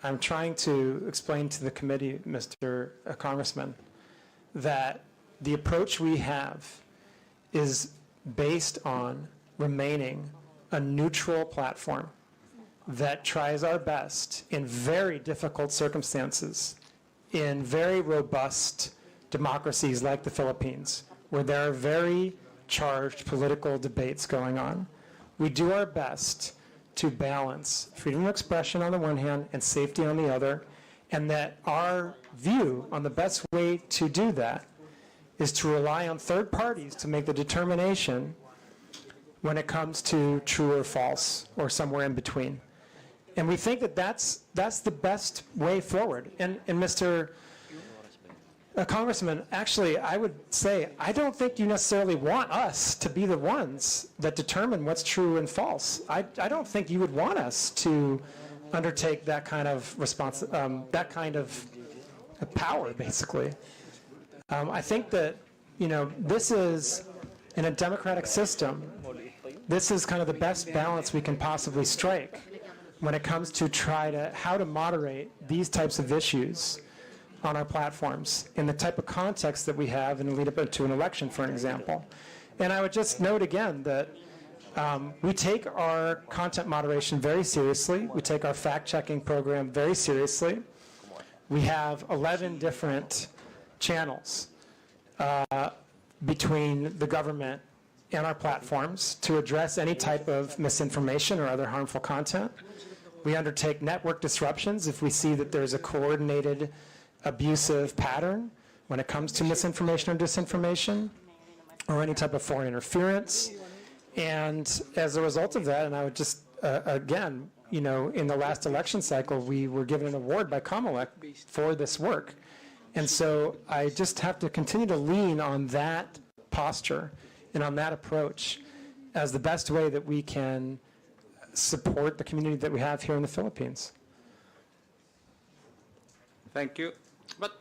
I'm trying to explain to the committee, Mr. Congressman, that the approach we have is based on remaining a neutral platform that tries our best in very difficult circumstances, in very robust democracies like the Philippines, where there are very charged political debates going on. We do our best to balance freedom of expression on the one hand and safety on the other, and that our view on the best way to do that is to rely on third parties to make the determination when it comes to true or false or somewhere in between. And we think that that's the best way forward. And Mr. Congressman, actually, I would say, I don't think you necessarily want us to be the ones that determine what's true and false. I don't think you would want us to undertake that kind of that kind of power, basically. I think that, this is, in a democratic system, this is kind of the best balance we can possibly strike when it comes to how to moderate these types of issues on our platforms in the type of context that we have in the lead up to an election, for an example. And I would just note again that we take our content moderation very seriously. We take our fact-checking program very seriously. We have 11 different channels between the government and our platforms to address any type of misinformation or other harmful content. We undertake network disruptions if we see that there's a coordinated abusive pattern when it comes to misinformation or disinformation or any type of foreign interference. And as a result of that, and I would just, again, in the last election cycle, we were given an award by Comelec for this work. And so I just have to continue to lean on that posture and on that approach as the best way that we can support the community that we have here in the Philippines. Thank you. But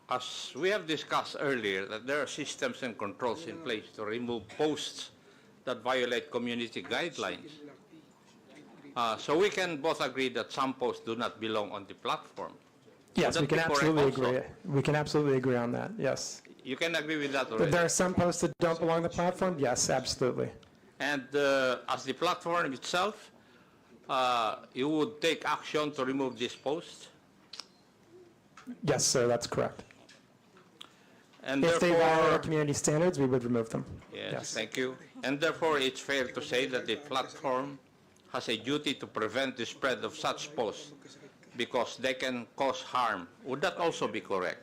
as we have discussed earlier, that there are systems and controls in place to remove posts that violate community guidelines. So we can both agree that some posts do not belong on the platform. Yes, we can absolutely agree. We can absolutely agree on that, yes. You can agree with that already? That there are some posts that don't belong to the platform? Yes, absolutely. And as the platform itself, you would take action to remove these posts? Yes, sir, that's correct. And if they violate our therefore, community standards, we would remove them. yes, thank you. And therefore, it's fair to say that the platform has a duty to prevent the spread of such posts because they can cause harm. Would that also be correct?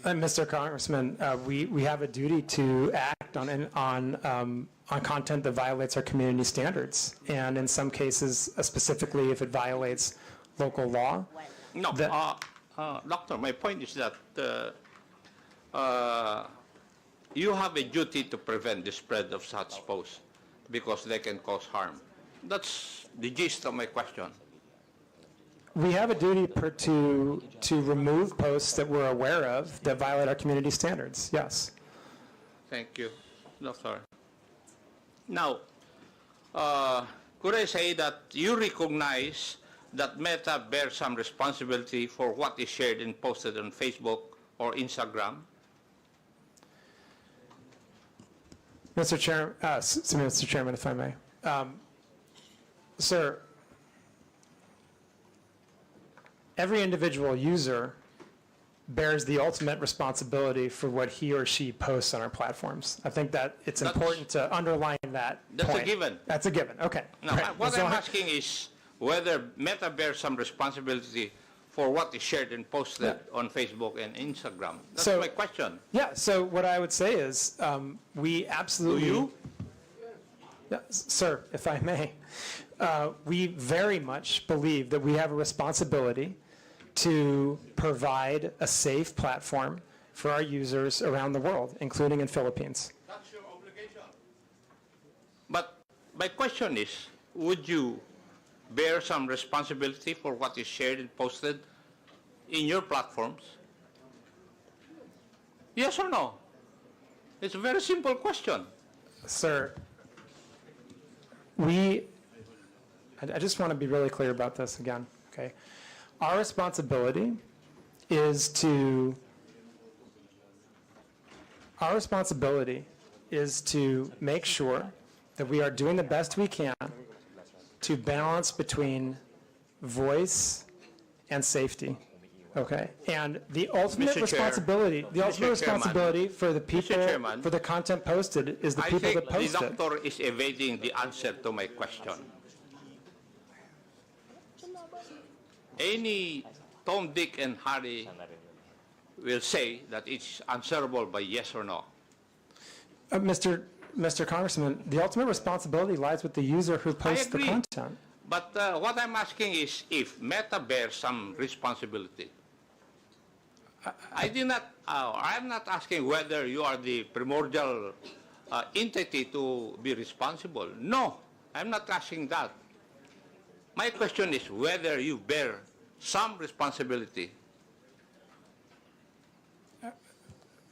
Mr. Congressman, we have a duty to act on content that violates our community standards, and in some cases, specifically if it violates local law. No, Doctor, my point is that you have a duty to prevent the spread of such posts because they can cause harm. That's the gist of my question. We have a duty to remove posts that we're aware of that violate our community standards, yes. Thank you, Doctor. Now, could I say that you recognize that Meta bears some responsibility for what is shared and posted on Facebook or Instagram? Mr. Chairman, if I may. Sir, every individual user bears the ultimate responsibility for what he or she posts on our platforms. I think that it's important to underline that That's point. a given. That's a given, okay. Now, Right. what I'm asking is whether Meta bears some responsibility for what is shared and posted on Facebook and Instagram. That's my question. Yeah, so what I would say is we absolutely... Do you? Yeah, sir, if I may. We very much believe that we have a responsibility to provide a safe platform for our users around the world, including in Philippines. That's your obligation. But my question is, would you bear some responsibility for what is shared and posted in your platforms? Yes or no? It's a very simple question. Sir, we I just want to be really clear about this again, okay? Our responsibility is to make sure that we are doing the best we can to balance between voice and safety, okay? And the ultimate Mr. responsibility, Chairman. for the people, Chairman. for the content posted is the I people think that post the it. doctor is evading the answer to my question. Any Tom, Dick, and Harry will say that it's answerable by yes or no. Mr. Congressman, the ultimate responsibility lies with the user who posts the agree. content. But what I'm asking is if Meta bears some responsibility. I'm not asking whether you are the primordial entity to be responsible. No, I'm not asking that. My question is whether you bear some responsibility.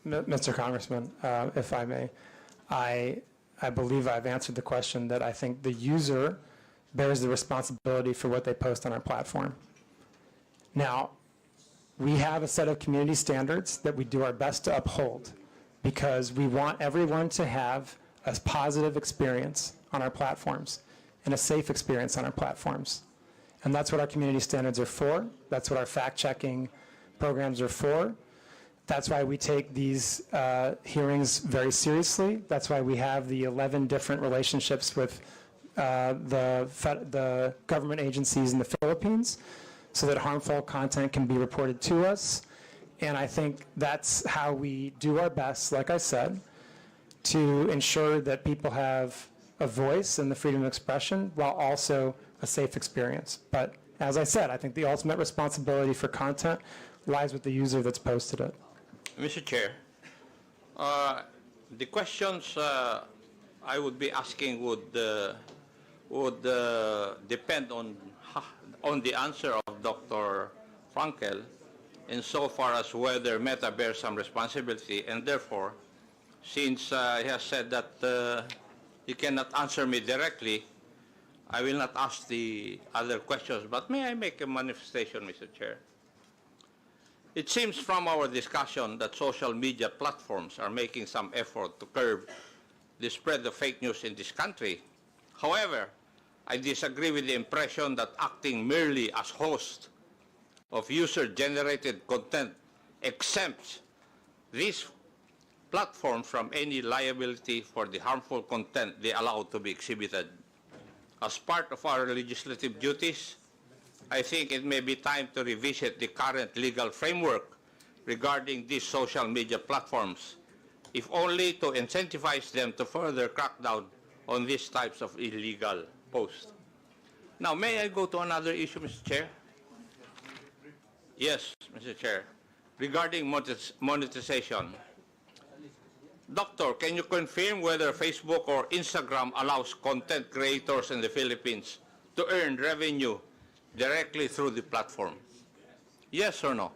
Mr. Congressman, if I may, I believe I've answered the question that I think the user bears the responsibility for what they post on our platform. Now, we have a set of community standards that we do our best to uphold because we want everyone to have a positive experience on our platforms and a safe experience on our platforms. And that's what our community standards are for. That's what our fact-checking programs are for. That's why we take these hearings very seriously. That's why we have the 11 different relationships with the government agencies in the Philippines so that harmful content can be reported to us. And I think that's how we do our best, like I said, to ensure that people have a voice and the freedom of expression while also a safe experience. But as I said, I think the ultimate responsibility for content lies with the user that's posted it. Mr. Chair, the questions I would be asking would depend on the answer of Dr. Frankel insofar as whether Meta bears some responsibility, and therefore, since he has said that he cannot answer me directly, I will not ask the other questions, but may I make a manifestation, Mr. Chair? It seems from our discussion that social media platforms are making some effort to curb the spread of fake news in this country. However, I disagree with the impression that acting merely as host of user-generated content exempts these platforms from any liability for the harmful content they allow to be exhibited. As part of our legislative duties, I think it may be time to revisit the current legal framework regarding these social media platforms, if only to incentivize them to further crack down on these types of illegal posts. Now, may I go to another issue, Mr. Chair? Yes, Mr. Chair. Regarding monetization. Doctor, can you confirm whether Facebook or Instagram allows content creators in the Philippines to earn revenue directly through the platform? Yes or no?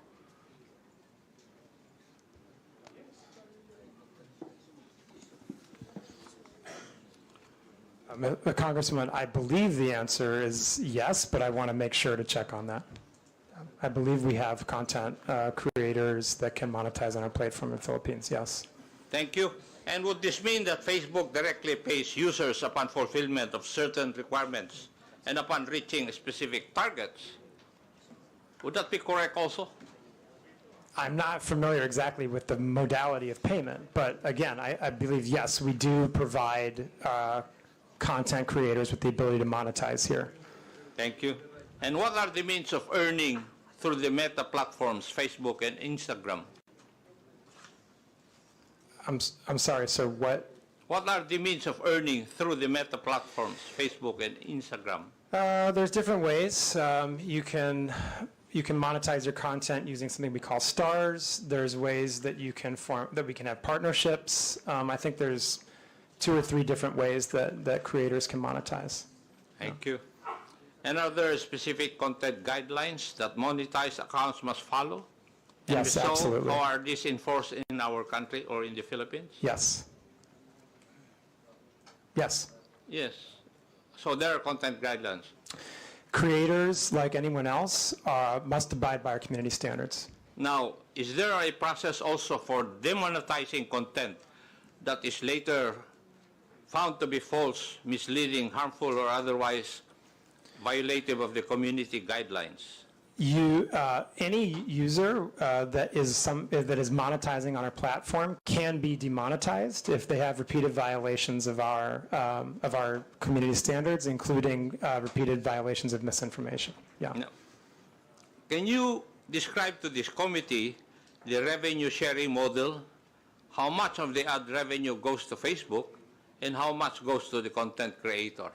Congressman, I believe the answer is yes, but I want to make sure to check on that. I believe we have content creators that can monetize on our platform in the Philippines, yes. Thank you. And would this mean that Facebook directly pays users upon fulfillment of certain requirements and upon reaching specific targets? Would that be correct also? I'm not familiar exactly with the modality of payment, but again, I believe, yes, we do provide content creators with the ability to monetize here. Thank you. And what are the means of earning through the Meta platforms, Facebook and Instagram? I'm sorry, so what? What are the means of earning through the Meta platforms, Facebook and Instagram? There's different ways. You can monetize your content using something we call stars. There's ways that we can have partnerships. I think there's 2 or 3 different ways that creators can monetize. Thank you. And are there specific content guidelines that monetized accounts must follow? And Yes, if so, absolutely. how are these enforced in our country or in the Philippines? Yes. Yes. Yes. So there are content guidelines. Creators, like anyone else, must abide by our community standards. Now, is there a process also for demonetizing content that is later found to be false, misleading, harmful, or otherwise violative of the community guidelines? Any user that is monetizing on our platform can be demonetized if they have repeated violations of our community standards, including repeated violations of misinformation. Yeah. No. Can you describe to this committee the revenue sharing model? How much of the ad revenue goes to Facebook, and how much goes to the content creator?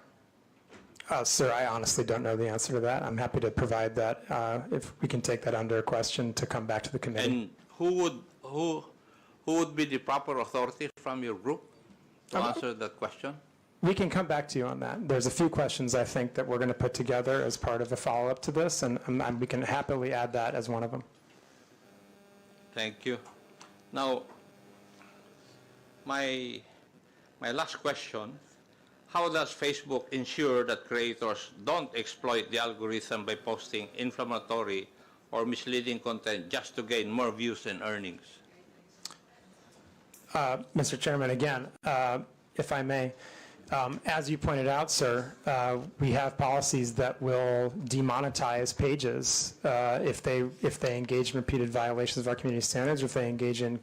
Sir, I honestly don't know the answer to that. I'm happy to provide that if we can take that under a question to come back to the committee. And who would be the proper authority from your group to answer that question? We can come back to you on that. There's a few questions I think that we're going to put together as part of a follow-up to this, and we can happily add that as one of them. Thank you. Now, my last question. How does Facebook ensure that creators don't exploit the algorithm by posting inflammatory or misleading content just to gain more views and earnings? Mr. Chairman, again, if I may, as you pointed out, sir, we have policies that will demonetize pages if they engage in repeated violations of our community standards, or if they engage in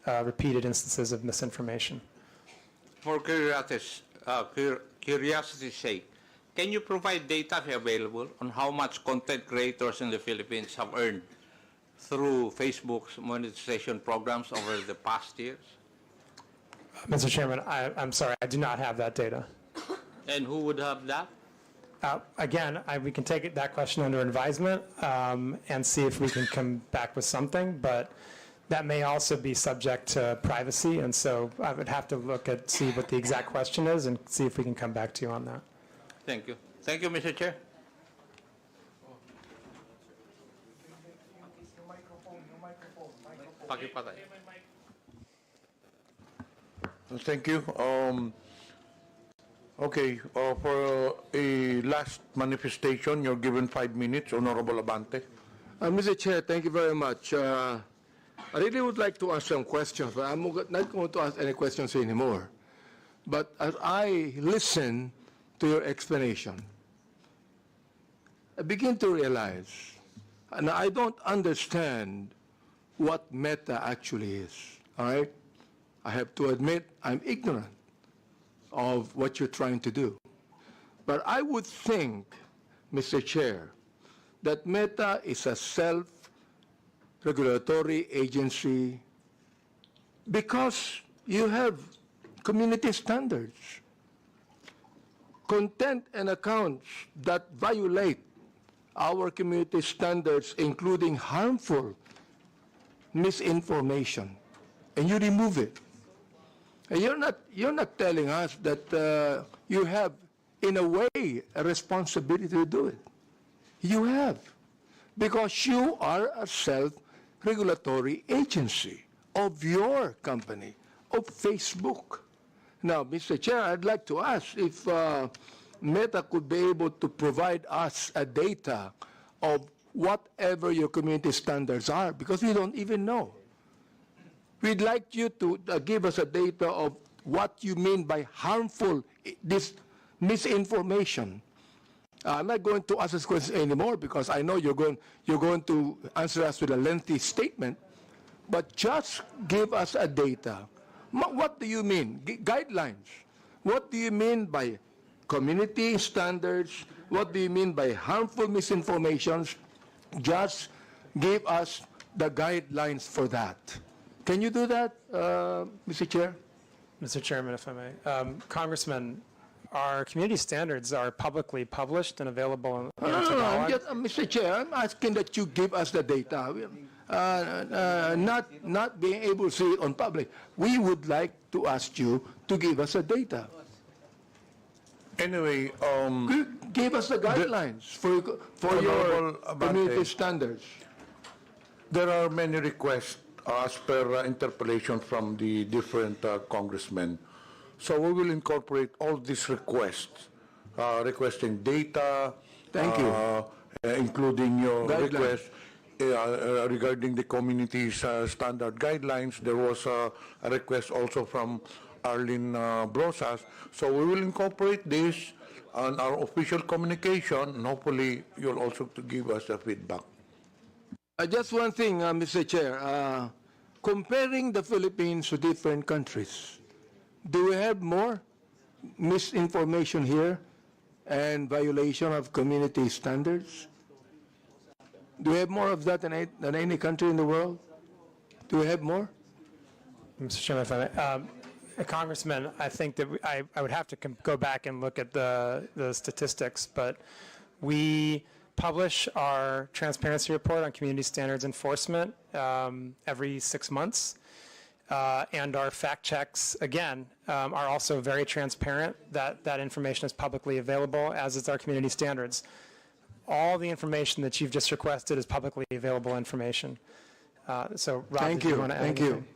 repeated instances of misinformation. For curiosity's sake, can you provide data if available on how much content creators in the Philippines have earned through Facebook's monetization programs over the past years? Mr. Chairman, I'm sorry, I do not have that data. And who would have that? Again, we can take that question under advisement and see if we can come back with something, but that may also be subject to privacy, and so I would have to see what the exact question is and see if we can come back to you on that. Thank you. Thank you, Mr. Chair. Pakipatay. Thank you. Okay, for a last manifestation, you're given 5 minutes. Honorable Abante. Mr. Chair, thank you very much. I really would like to ask some questions, but I'm not going to ask any questions anymore. But as I listen to your explanation, I begin to realize, and I don't understand what Meta actually is, all right? I have to admit I'm ignorant of what you're trying to do. But I would think, Mr. Chair, that Meta is a self-regulatory agency because you have community standards. Content and accounts that violate our community standards, including harmful misinformation, and you remove it. And you're not telling us that you have, in a way, a responsibility to do it. You have, because you are a self-regulatory agency of your company, of Facebook. Now, Mr. Chair, I'd like to ask if Meta could be able to provide us a data of whatever your community standards are, because we don't even know. We'd like you to give us a data of what you mean by harmful misinformation. I'm not going to ask this question anymore because I know you're going to answer us with a lengthy statement, but just give us a data. What do you mean? Guidelines. What do you mean by community standards? What do you mean by harmful misinformations? Just give us the guidelines for that. Can you do that, Mr. Chair? Mr. Chairman, if I may. Congressman, our community standards are publicly published and available in No, Mr. Chair, I'm asking that you give us the data. Not being able to see it on public. We would like to ask you to give us the data. Anyway, Give us the guidelines for your community standards. there are many requests as per interpellation from the different congressmen. So we will incorporate all these requests requesting data. Thank you. Including your Guidelines. request regarding the community's standard guidelines. There was a request also from Arlene Brosas. So we will incorporate this on our official communication, and hopefully you'll also to give us a feedback. Just one thing, Mr. Chair. Comparing the Philippines to different countries, do we have more misinformation here and violation of community standards? Do we have more of that than any country in the world? Do we have more? Mr. Chairman, if I may. Congressman, I think that I would have to go back and look at the statistics, but we publish our transparency report on community standards enforcement every 6 months. And our fact checks, again, are also very transparent. That information is publicly available, as is our community standards. All the information that you've just requested is publicly available information. So, Rob, Thank did you you. want to add Thank anything? you.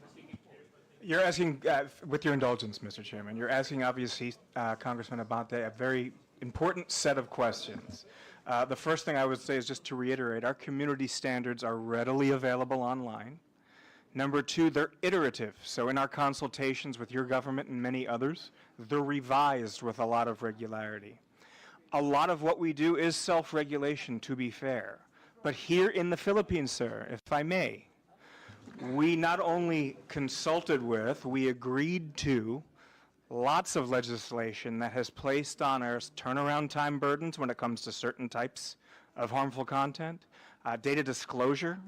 You're asking, with your indulgence, Mr. Chairman, you're asking, obviously, Congressman Abante, a very important set of questions. The first thing I would say is just to reiterate, our community standards are readily available online. Number two, they're iterative. So in our consultations with your government and many others, they're revised with a lot of regularity. A lot of what we do is self-regulation, to be fair. But here in the Philippines, sir, if I may, we not only consulted with, we agreed to lots of legislation that has placed on us turnaround time burdens when it comes to certain types of harmful content, data disclosure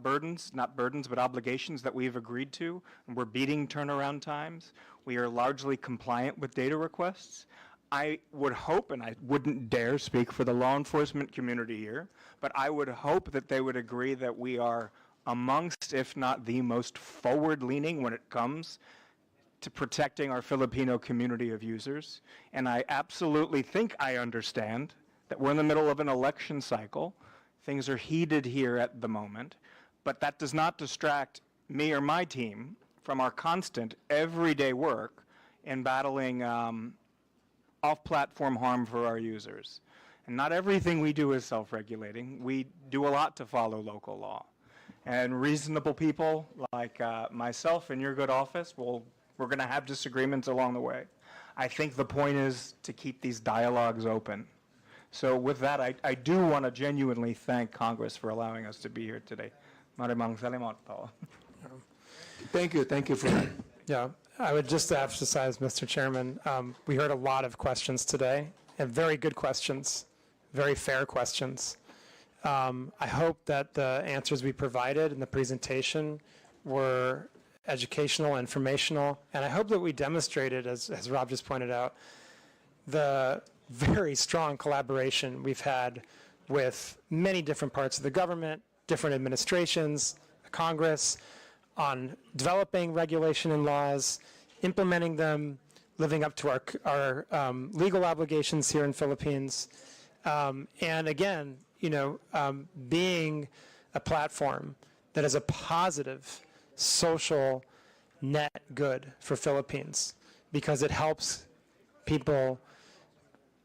burdens, not burdens, but obligations that we've agreed to, and we're beating turnaround times. We are largely compliant with data requests. I would hope, and I wouldn't dare speak for the law enforcement community here, but I would hope that they would agree that we are amongst, if not the most forward-leaning when it comes to protecting our Filipino community of users. And I absolutely think I understand that we're in the middle of an election cycle. Things are heated here at the moment, but that does not distract me or my team from our constant, everyday work in battling off-platform harm for our users. And not everything we do is self-regulating. We do a lot to follow local law. And reasonable people like myself in your good office, we're going to have disagreements along the way. I think the point is to keep these dialogues open. So with that, I do want to genuinely thank Congress for allowing us to be here today. Maraming salamat po. Thank you for that. Yeah, I would just emphasize, Mr. Chairman, we heard a lot of questions today, and very good questions, very fair questions. I hope that the answers we provided in the presentation were educational, informational, and I hope that we demonstrated, as Rob just pointed out, the very strong collaboration we've had with many different parts of the government, different administrations, Congress, on developing regulation and laws, implementing them, living up to our legal obligations here in Philippines, and again, being a platform that is a positive social net good for Philippines, because it helps people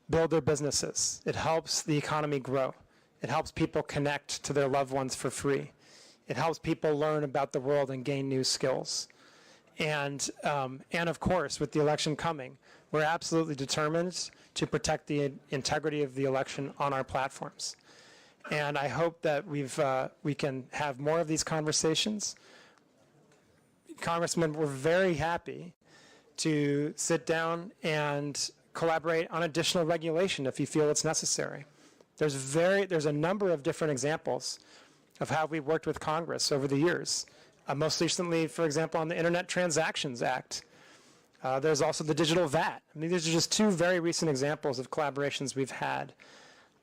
build their businesses. It helps the economy grow. It helps people connect to their loved ones for free. It helps people learn about the world and gain new skills. And of course, with the election coming, we're absolutely determined to protect the integrity of the election on our platforms. And I hope that we can have more of these conversations. Congressman, we're very happy to sit down and collaborate on additional regulation if you feel it's necessary. There's a number of different examples of how we've worked with Congress over the years. Most recently, for example, on the Internet Transactions Act. There's also the digital VAT. I mean, these are just two very recent examples of collaborations we've had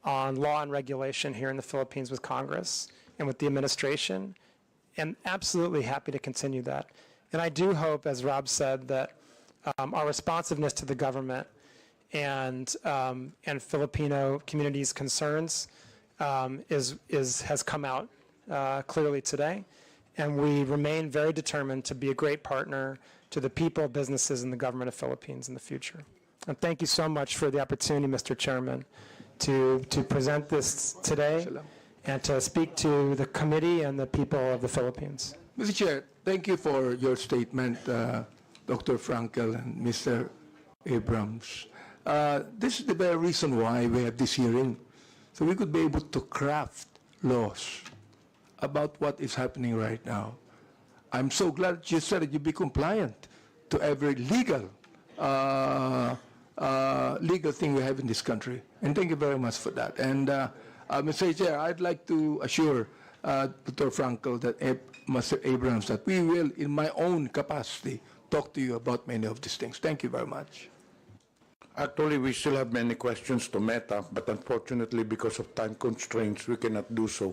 on law and regulation here in the Philippines with Congress and with the administration, and absolutely happy to continue that. And I do hope, as Rob said, that our responsiveness to the government and Filipino community's concerns has come out clearly today, and we remain very determined to be a great partner to the people, businesses, and the government of Philippines in the future. And thank you so much for the opportunity, Mr. Chairman, to present this today and to speak to the committee and the people of the Philippines. Mr. Chair, thank you for your statement, Dr. Frankel and Mr. Abrams. This is the very reason why we have this hearing, so we could be able to craft laws about what is happening right now. I'm so glad you said that you be compliant to every legal thing we have in this country. And thank you very much for that. And Mr. Chair, I'd like to assure Dr. Frankel that Mr. Abrams that we will, in my own capacity, talk to you about many of these things. Thank you very much. Actually, we still have many questions to Meta, but unfortunately, because of time constraints, we cannot do so.